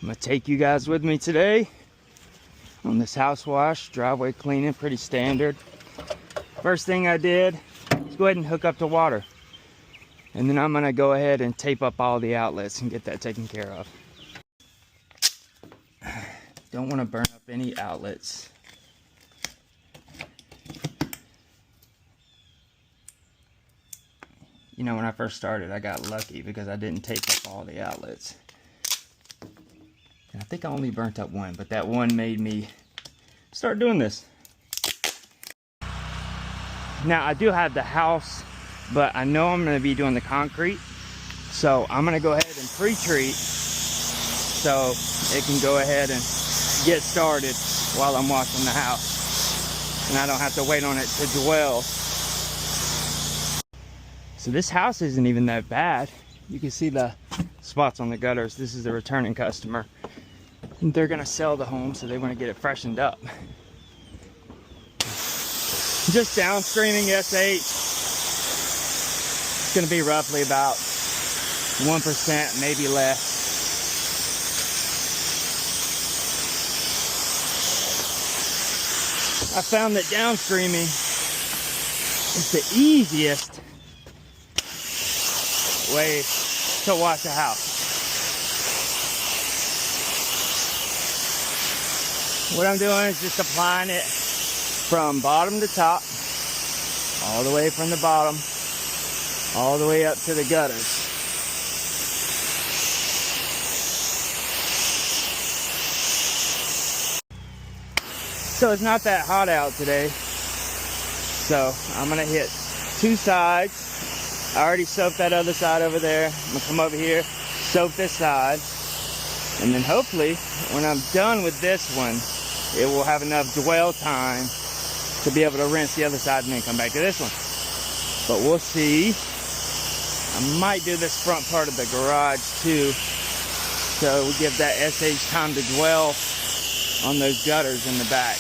I'm gonna take you guys with me today on this house wash, driveway cleaning, pretty standard. First thing I did is go ahead and hook up the water. And then I'm gonna go ahead and tape up all the outlets and get that taken care of. Don't wanna burn up any outlets. You know, when I first started, I got lucky because I didn't tape up all the outlets. And I think I only burnt up one, but that one made me start doing this. Now, I do have the house, but I know I'm gonna be doing the concrete. So I'm gonna go ahead and pre-treat so it can go ahead and get started while I'm washing the house. And I don't have to wait on it to dwell. So this house isn't even that bad. You can see the spots on the gutters. This is a returning customer. And they're gonna sell the home, so they wanna get it freshened up. Just downstreaming SH. It's gonna be roughly about 1%, maybe less. I found that downstreaming is the easiest way to wash a house. What I'm doing is just applying it from bottom to top, all the way from the bottom, all the way up to the gutters. So it's not that hot out today, so I'm gonna hit two sides. I already soaked that other side over there. I'm gonna come over here, soak this side, and then hopefully when I'm done with this one, it will have enough dwell time to be able to rinse the other side and then come back to this one. But we'll see. I might do this front part of the garage too, so we give that SH time to dwell on those gutters in the back.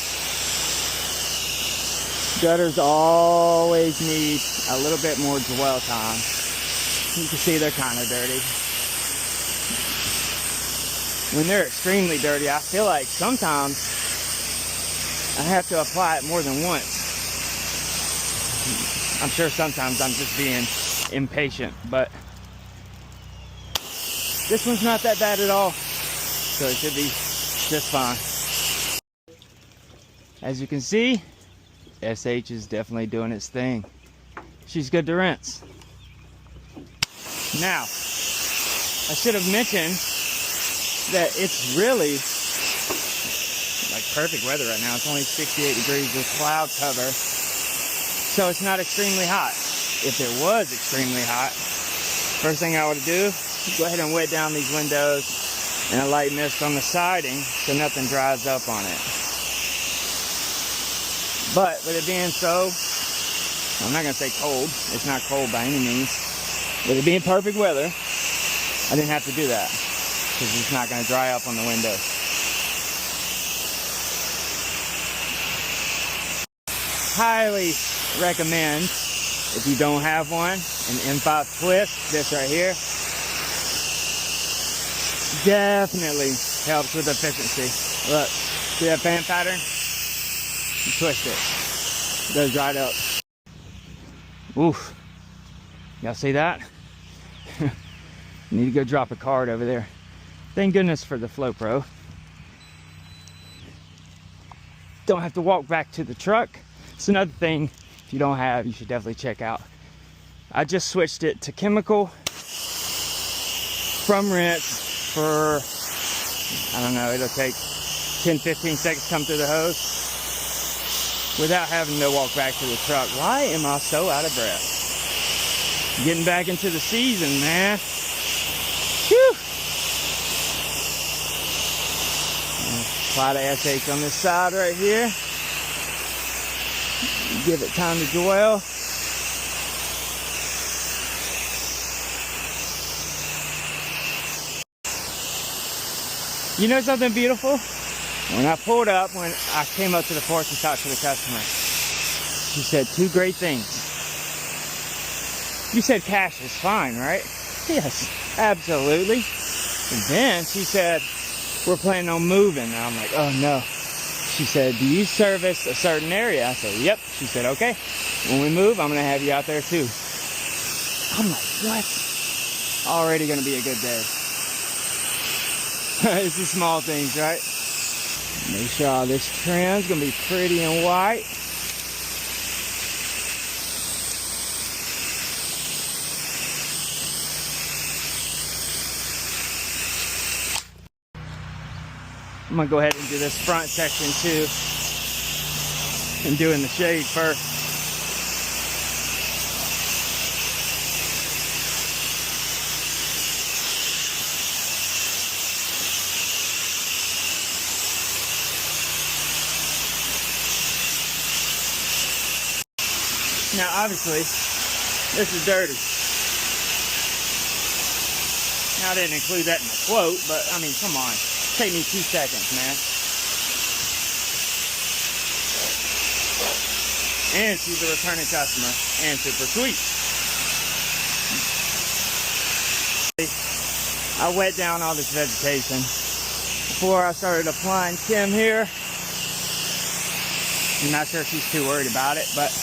Gutters always need a little bit more dwell time. You can see they're kind of dirty. When they're extremely dirty, I feel like sometimes I have to apply it more than once. I'm sure sometimes I'm just being impatient, but this one's not that bad at all, so it should be just fine. As you can see, SH is definitely doing its thing. She's good to rinse. Now, I should have mentioned that it's really like perfect weather right now. It's only 68 degrees with cloud cover, so it's not extremely hot. If it was extremely hot, first thing I would do is go ahead and wet down these windows and a light mist on the siding so nothing dries up on it. But with it being so, I'm not gonna say cold, it's not cold by any means. With it being perfect weather, I didn't have to do that because it's not gonna dry up on the window. Highly recommend, if you don't have one, an M5 twist, this right here. Definitely helps with efficiency. Look, see that fan pattern? You twist it, it goes right up. Oof, y'all see that? Need to go drop a card over there. Thank goodness for the Flow Pro. Don't have to walk back to the truck. It's another thing, if you don't have, you should definitely check out. I just switched it to chemical from rinse for, I don't know, it'll take 10-15 seconds to come through the hose without having to walk back to the truck. Why am I so out of breath? Getting back into the season, man. Whew. Apply the SH on this side right here. Give it time to dwell. You know something beautiful? When I pulled up, when I came up to the porch and talked to the customer, she said two great things. You said cash is fine, right? Yes, absolutely. And then she said, we're planning on moving. And I'm like, oh no. She said, do you service a certain area? I said, yep. She said, okay. When we move, I'm gonna have you out there too. I'm like, what? Already gonna be a good day. It's the small things, right? Make sure all this trim's gonna be pretty and white. I'm gonna go ahead and do this front section too. And doing the shade first. Now obviously, this is dirty. Now I didn't include that in the quote, but I mean, come on. Take me 2 seconds, man. And she's a returning customer and super sweet. I wet down all this vegetation before I started applying Kim here. I'm not sure she's too worried about it, but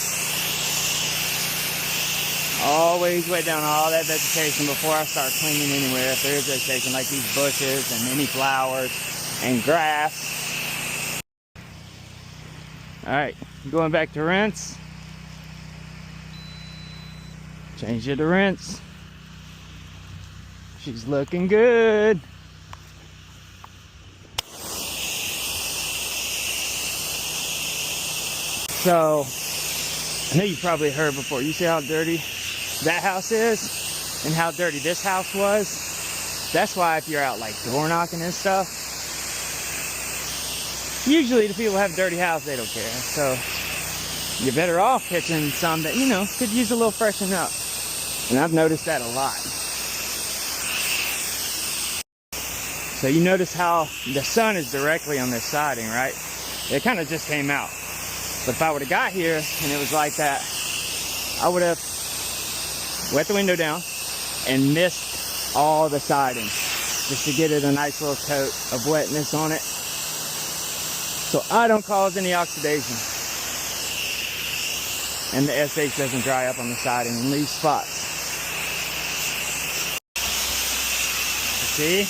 always wet down all that vegetation before I start cleaning anywhere. If there is vegetation like these bushes and any flowers and grass. All right, going back to rinse. Change it to rinse. She's looking good. So, I know you probably heard before. You see how dirty that house is and how dirty this house was? That's why if you're out like door knocking and stuff, usually the people who have a dirty house, they don't care. So you're better off pitching some that, you know, could use a little freshen up. And I've noticed that a lot. So you notice how the sun is directly on this siding, right? It kind of just came out. But if I would have got here and it was like that, I would have wet the window down and missed all the siding just to get it a nice little coat of wetness on it, so I don't cause any oxidation and the SH doesn't dry up on the siding in these spots. See?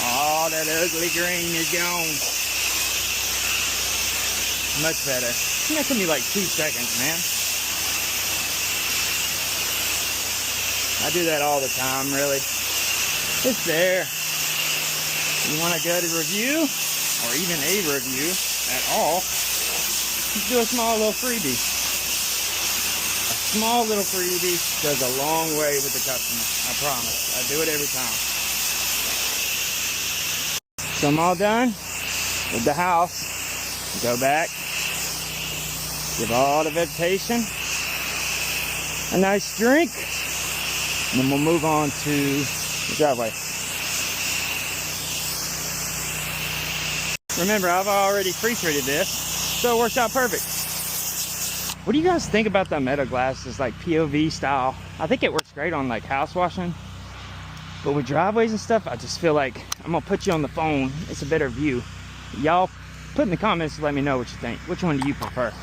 All that ugly green is gone. Much better. That took me like 2 seconds, man. I do that all the time, really. It's there. You want a good review, or even a review at all, just do a small little freebie. A small little freebie goes a long way with the customer. I promise. I do it every time. So I'm all done with the house. Go back. Give all the vegetation a nice drink. And then we'll move on to the driveway. Remember, I've already pre-treated this, so it works out perfect. What do you guys think about the metal glass? It's like POV style. I think it works great on like house washing. But with driveways and stuff, I just feel like I'm gonna put you on the phone. It's a better view. Y'all put in the comments to let me know what you think. Which one do you prefer?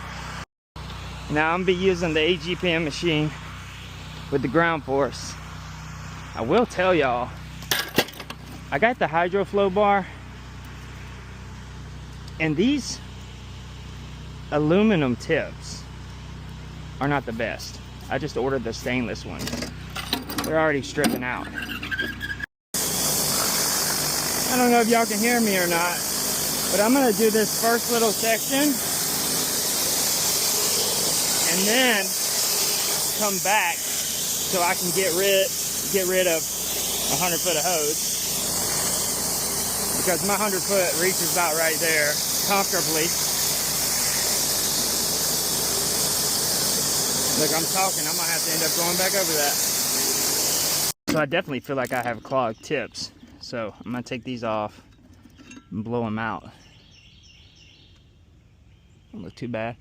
Now I'm gonna be using the AGPM machine with the ground force. I will tell y'all, I got the hydro flow bar, and these aluminum tips are not the best. I just ordered the stainless ones. They're already stripping out. I don't know if y'all can hear me or not, but I'm gonna do this first little section and then come back so I can get rid of 100 foot of hose, because my 100 foot reaches about right there comfortably. Look, I'm talking, I might have to end up going back over that. So I definitely feel like I have clogged tips. So I'm gonna take these off and blow them out. Don't look too bad.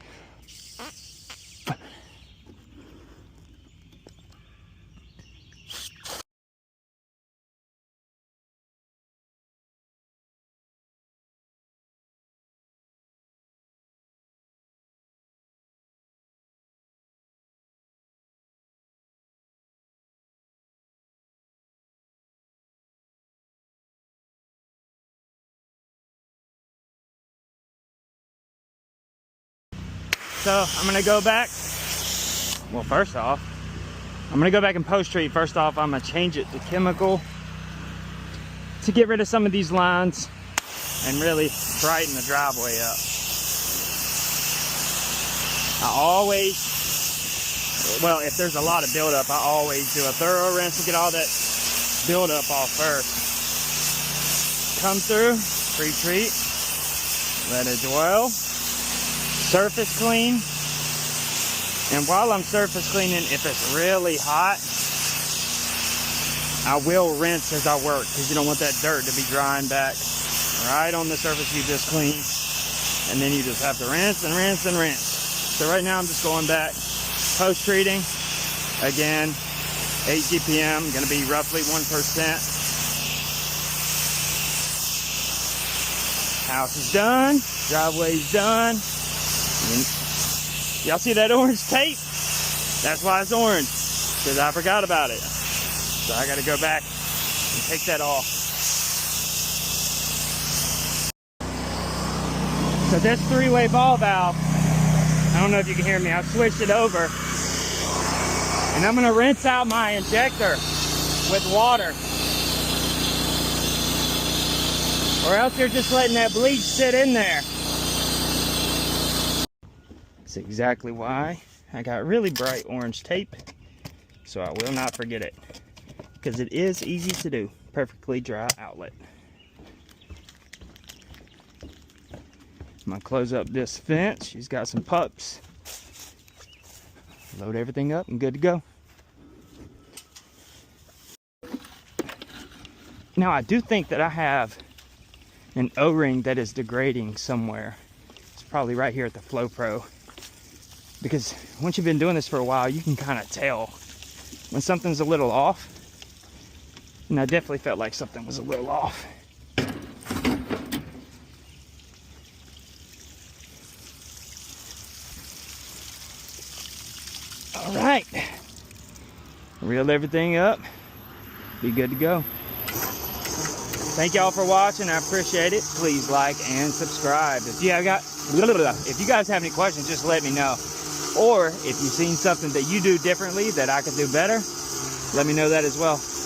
So I'm gonna go back. Well, first off, I'm gonna go back and post treat. First off, I'm gonna change it to chemical to get rid of some of these lines and really brighten the driveway up. I always, well, if there's a lot of buildup, I always do a thorough rinse to get all that buildup off first. Come through, pre-treat, let it dwell, surface clean. And while I'm surface cleaning, if it's really hot, I will rinse as I work, because you don't want that dirt to be drying back right on the surface you just cleaned. And then you just have to rinse and rinse and rinse. So right now I'm just going back, post-treating. Again, 8 GPM, gonna be roughly 1%. House is done, driveway's done. Y'all see that orange tape? That's why it's orange, because I forgot about it. So I gotta go back and take that off. So this 3-way ball valve, I don't know if you can hear me, I've switched it over. And I'm gonna rinse out my injector with water. Or else you're just letting that bleach sit in there. That's exactly why I got really bright orange tape, so I will not forget it. Because it is easy to do. Perfectly dry outlet. I'm gonna close up this fence. She's got some pups. Load everything up and good to go. Now I do think that I have an O-ring that is degrading somewhere. It's probably right here at the Flow Pro. Because once you've been doing this for a while, you can kind of tell when something's a little off. And I definitely felt like something was a little off. All right. Reel everything up. Be good to go. Thank y'all for watching. I appreciate it. Please like and subscribe. If you guys have any questions, just let me know. Or if you've seen something that you do differently that I could do better, let me know that as well.